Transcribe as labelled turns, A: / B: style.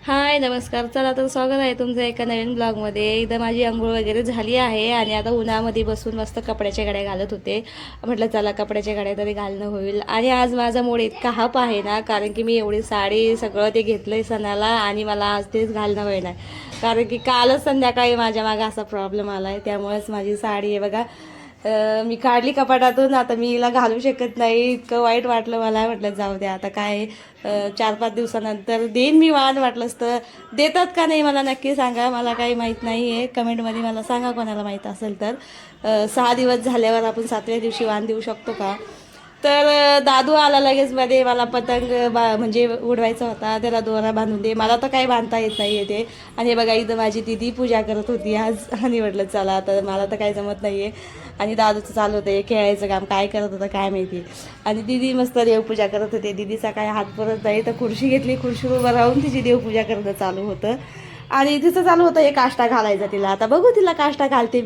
A: हाय नमस्कार. चला तर स्वागत आहे तुमचं एका नवीन ब्लॉगमध्ये. एकदा माझी अंघोळ वगैरे झाली आहे आणि आता उन्हामध्ये बसून मस्त कपड्याच्या घड्या घालत होते. म्हटलं चला कपड्याच्या घड्या तरी घालणं होईल. आणि आज माझा मूड इतका हाप आहे ना, कारण की मी एवढी साडी सगळं ते घेतलं आहे सणाला आणि मला आज तेच घालणं होईल नाही. कारण की कालच संध्याकाळी माझ्या मागं असा प्रॉब्लेम आला आहे, त्यामुळेच माझी साडी आहे बघा मी काढली कपाटातून. आता मी हिला घालू शकत नाही. इतकं वाईट वाटलं मला. म्हटलं जाऊ द्या आता काय 4-5 दिवसानंतर देईन मी वाण. वाटलंच तर देतात का नाही मला नक्की सांगा. मला काही माहीत नाही आहे. कमेंटमध्ये मला सांगा कोणाला माहीत असेल तर. 6 दिवस झाल्यावर आपण 7व्या दिवशी वाण देऊ शकतो का. तर दादू आला लगेच मध्ये. मला पतंग म्हणजे उडवायचा होता. त्याला दोरा बांधून दे. मला तर काही बांधता येत नाही आहे ते. आणि हे बघा इथं माझी दिदी पूजा करत होती आज. आणि म्हटलं चला आता मला तर काही जमत नाही आहे. आणि दादूचं चालू होतं हे खेळायचं काम. काय करत होतं काय माहिती. आणि दिदी मस्त देवपूजा करत होते. दिदीचा काय हात परत नाही तर खुर्ची घेतली. खुर्चीवर उभं राहून तिची देवपूजा करणं चालू होतं. आणि तिचं चालू होतं हे काष्टा घालायचं तिला. आता बघू तिला काष्टा घालते मी.